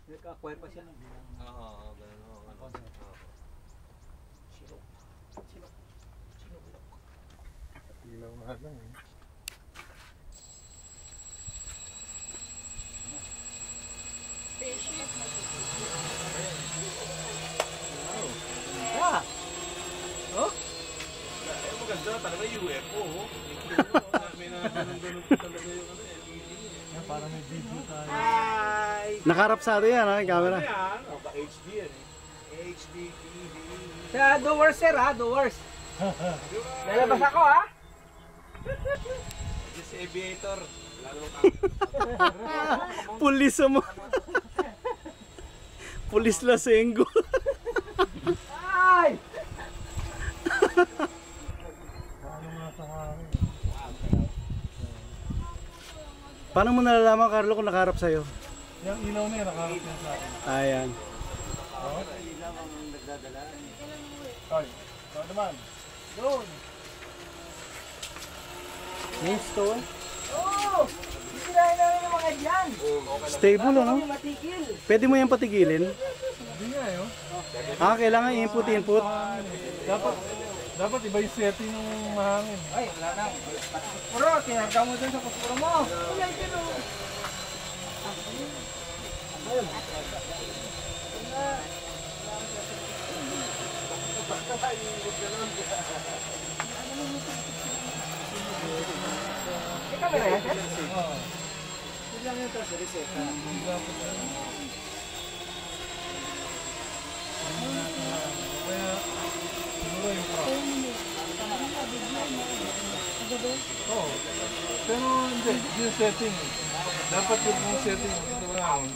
Nagka-acquire pa siya ng Oo, gano'n. Silok. Silok. Silok. Ilaw nga lang eh. Ah! Oh? Eh, maganda talaga UFO. May ganun talaga yung LED. Parang may video tayo. Ay! Nakaharap sa atin yan, ha, yung camera. Yan, HD yan eh. HD TV. Sa doors sir ha, doors. Lalabas ako ha. This aviator. Lalo Pulis mo. Pulis Lasenggo. Ay! Paano nga sa hangin? Paano mo nalalaman, Carlo, kung nakaharap sa'yo? Yung ilaw na yun, nakaharap yan sa akin. Ayan. Toy, ikaw naman. Doon. Main stone. Oo! Sisirahin namin yung mga dyan. Stable, ano? Yung matikil. Pwede mo yan patigilin. Hindi nga yun. Kailangan input. Dapat iba yung setting ng mahangin. Ay, wala na. Puro, tinarga mo dun sa kuspuro mo. Wala yun o. Ikaw ba na yan, sir? Oo. Ito lang yung sa reseta. Kaya siguro yung truck. Oo. Pero hindi, yung setting. Dapat yung setting ito lang.